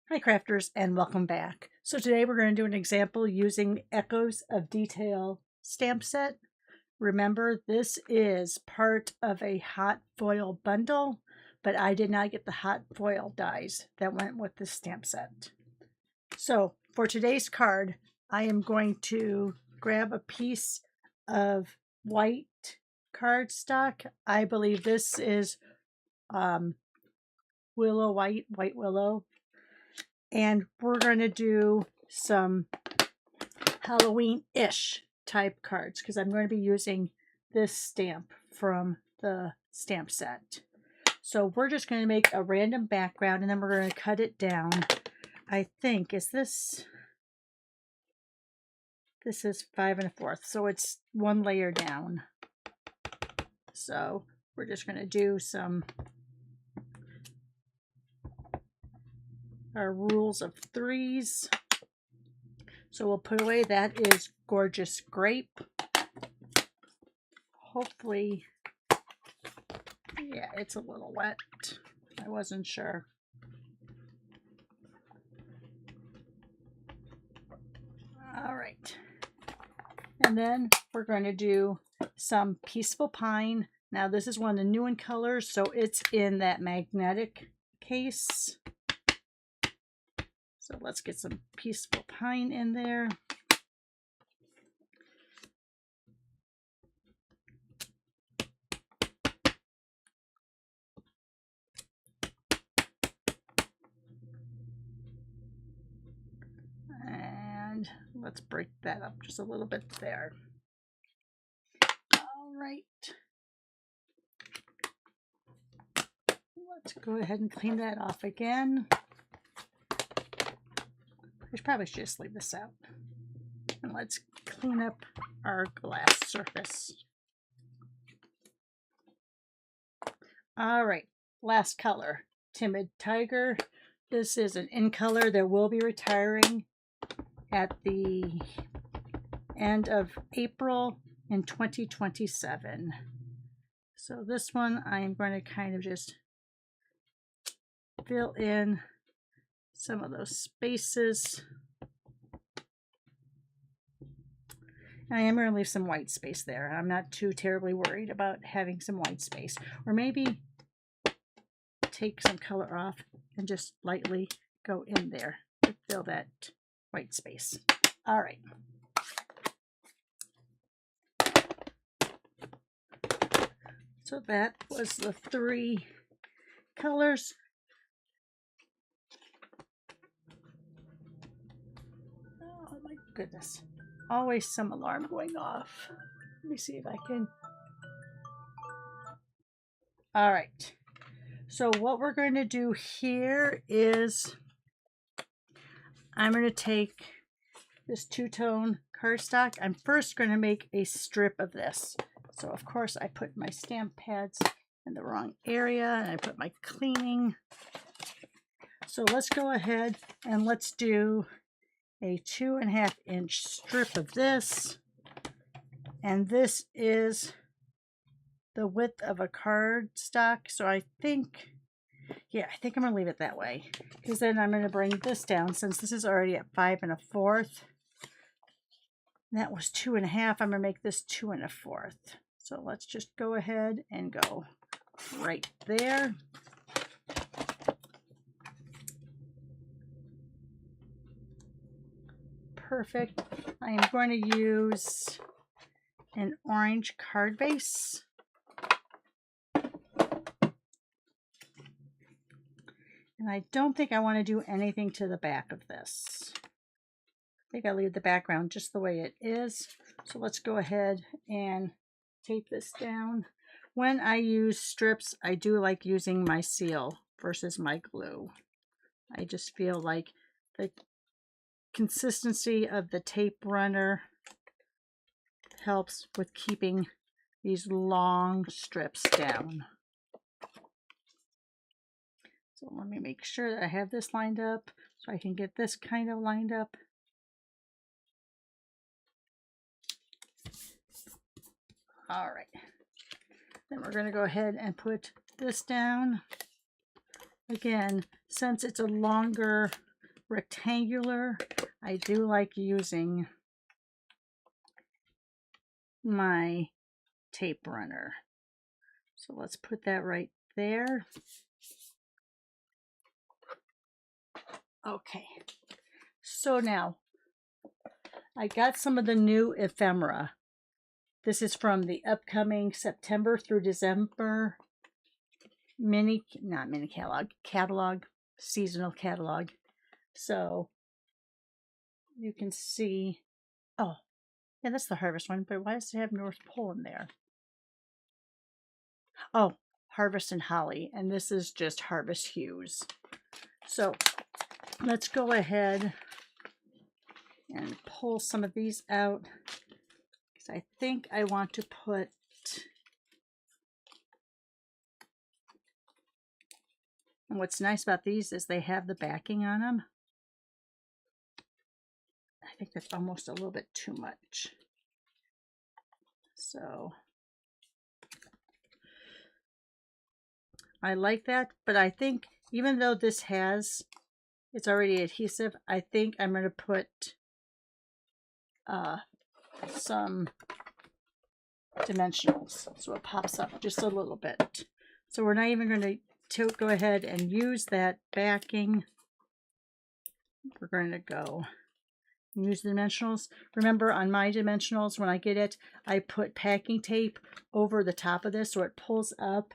Hi crafters and welcome back. So today we're going to do an example using Echoes of Detail stamp set. Remember, this is part of a hot foil bundle, but I did not get the hot foil dies that went with the stamp set. So for today's card, I am going to grab a piece of white cardstock. I believe this is willow white willow. And we're going to do some Halloween-ish type cards because I'm going to be using this stamp from the stamp set. So we're just going to make a random background and then we're going to cut it down. I think, this is 5 1/4, so it's one layer down. So we're just going to do our rules of threes. So we'll put away, that is Gorgeous Grape. Hopefully, yeah, it's a little wet. I wasn't sure. All right. And then we're going to do some Peaceful Pine. Now this is one of the new in colors, so it's in that magnetic case. So let's get some Peaceful Pine in there. And let's break that up just a little bit there. All right. Let's go ahead and clean that off again. I probably should just leave this out. And let's clean up our glass surface. All right, last color, Timid Tiger. This is an in color that will be retiring at the end of April in 2027. So this one I am going to kind of just fill in some of those spaces. I am going to leave some white space there. I'm not too terribly worried about having some white space. Or maybe take some color off and just lightly go in there to fill that white space. All right. So that was the 3 colors. Oh my goodness. Always some alarm going off. Let me see if I can. All right. So what we're going to do here is I'm going to take this two-tone cardstock. I'm first going to make a strip of this. So of course I put my stamp pads in the wrong area and I put my cleaning. So let's go ahead and let's do a 2.5 inch strip of this. And this is the width of a cardstock. So I think, yeah, I think I'm going to leave it that way. Because then I'm going to bring this down since this is already at 5 1/4. That was 2.5. I'm going to make this 2 1/4. So let's just go ahead and go right there. Perfect. I am going to use an orange card base. And I don't think I want to do anything to the back of this. I think I'll leave the background just the way it is. So let's go ahead and tape this down. When I use strips, I do like using my seal versus my glue. I just feel like the consistency of the tape runner helps with keeping these long strips down. So let me make sure that I have this lined up so I can get this kind of lined up. All right. Then we're going to go ahead and put this down. Again, since it's a longer rectangular, I do like using my tape runner. So let's put that right there. Okay, so now I got some of the new ephemera. This is from the upcoming September through December catalog, seasonal catalog. So you can see, oh, yeah, that's the harvest one, but why does it have North Pole in there? Oh, Harvest and Holly, and this is just Harvest Hues. So let's go ahead and pull some of these out, because I think I want to put and what's nice about these is they have the backing on them. I think that's almost a little bit too much. So I like that, but I think even though this it's already adhesive, I think I'm going to put some dimensionals so it pops up just a little bit. So we're not even going to go ahead and use that backing. We're going to go use the dimensionals. Remember, on my dimensionals, when I get it, I put packing tape over the top of this so it pulls up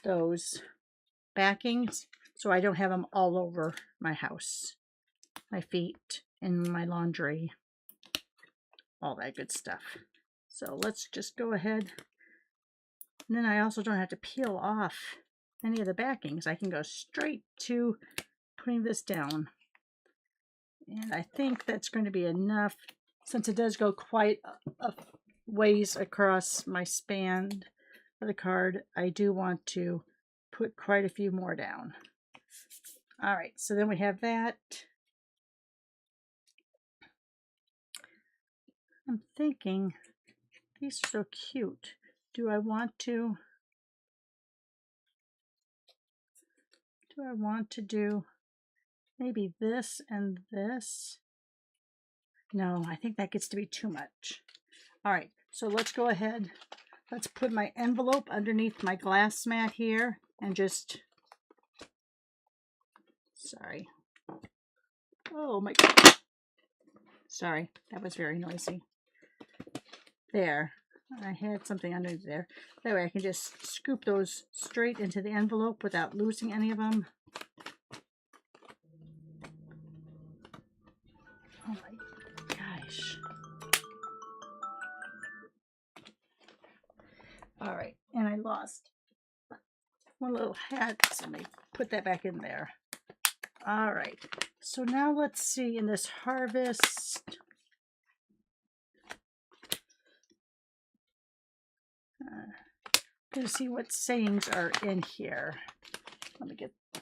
those backings so I don't have them all over my house, my feet, and my laundry, all that good stuff. So let's just go ahead. And then I also don't have to peel off any of the backings. I can go straight to putting this down. And I think that's going to be enough, since it does go quite a ways across my span of the card. I do want to put quite a few more down. All right, so then we have that. I'm thinking, these are so cute. Do I want to do maybe this and this? No, I think that gets to be too much. All right, so let's go ahead. Let's put my envelope underneath my glass mat here and just, sorry. Oh my God. Sorry, that was very noisy. There, I had something underneath there. That way I can just scoop those straight into the envelope without losing any of them. Oh my gosh. All right, and I lost one little hat, so let me put that back in there. All right, so now let's see in this harvest. To see what sayings are in here. Let me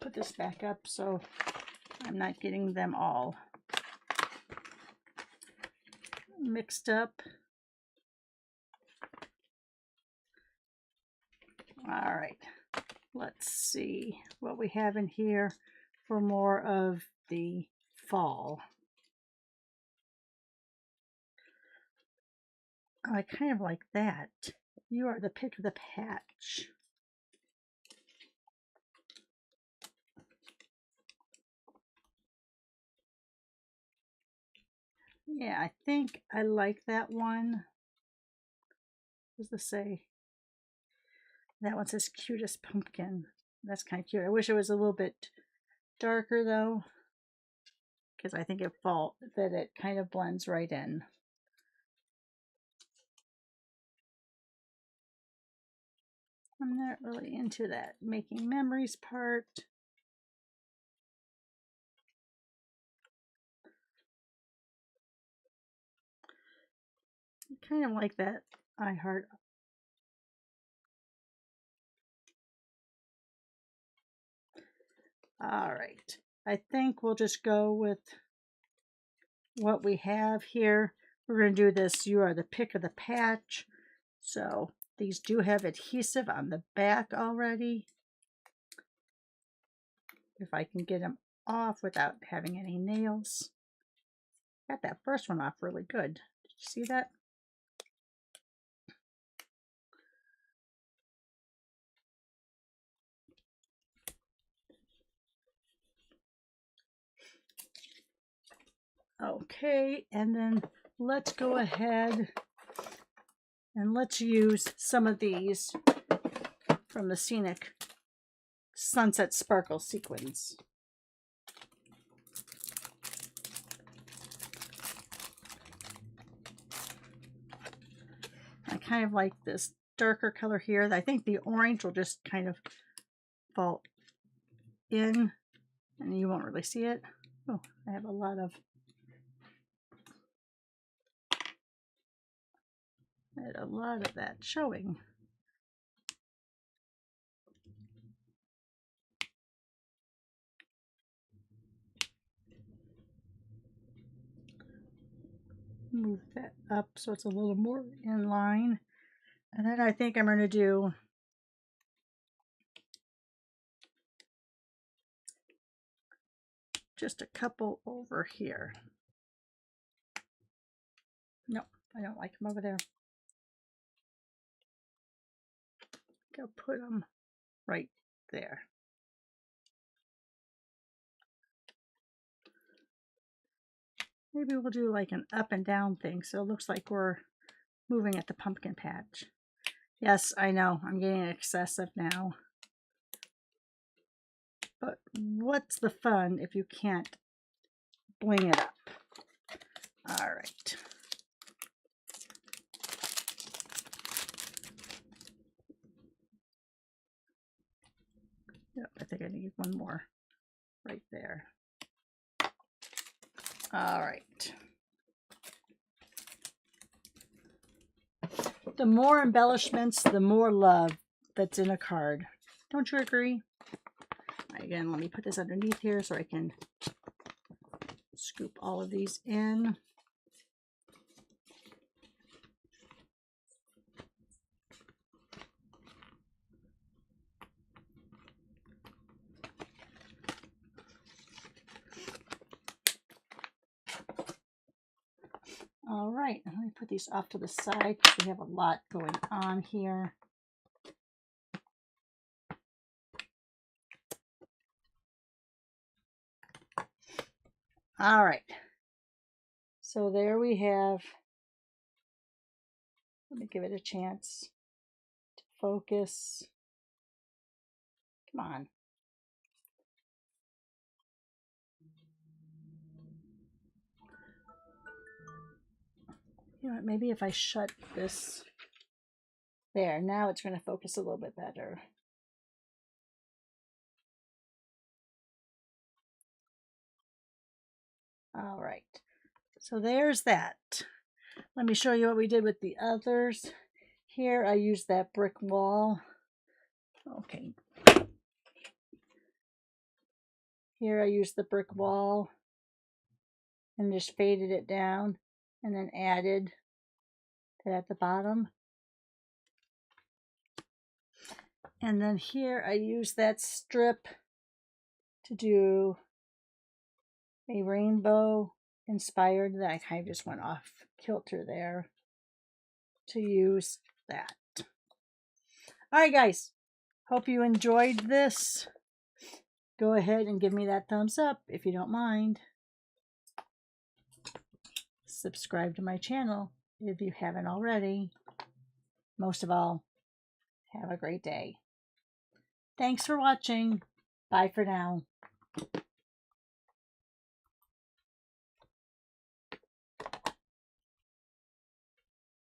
put this back up so I'm not getting them all mixed up. All right, let's see what we have in here for more of the fall. Oh, I kind of like that. You are the pick of the patch. Yeah, I think I like that one. What does this say? That one says cutest pumpkin. That's kind of cute. I wish it was a little bit darker though, because I think that it kind of blends right in. I'm not really into that making memories part. I kind of like that I heart. All right, I think we'll just go with what we have here. We're going to do this, you are the pick of the patch. So these do have adhesive on the back already. If I can get them off without having any nails. Got that first one off really good. Did you see that? Okay, and then let's go ahead and let's use some of these from the Scenic Sunset Sparkle Sequins. I kind of like this darker color here. I think the orange will just kind of fall in and you won't really see it. Oh, I have a lot of that showing. Move that up so it's a little more in line. And then I think I'm going to do just a couple over here. No, I don't like them over there. Go put them right there. Maybe we'll do like an up and down thing so it looks like we're moving at the pumpkin patch. Yes, I know, I'm getting excessive now. But what's the fun if you can't bling it up? All right. Yep, I think I need one more right there. All right. The more embellishments, the more love that's in a card. Don't you agree? Again, let me put this underneath here so I can scoop all of these in. All right, let me put these off to the side because we have a lot going on here. All right, so there we have, let me give it a chance to focus. Come on. You know what, maybe if I shut this there, now it's going to focus a little bit better. All right, so there's that. Let me show you what we did with the others. Here I used that brick wall. Okay. Here I used the brick wall and just faded it down and then added that at the bottom. And then here I used that strip to do a rainbow inspired, that I kind of just went off kilter there to use that. All right, guys, hope you enjoyed this. Go ahead and give me that thumbs up if you don't mind. Subscribe to my channel if you haven't already. Most of all, have a great day. Thanks for watching. Bye for now.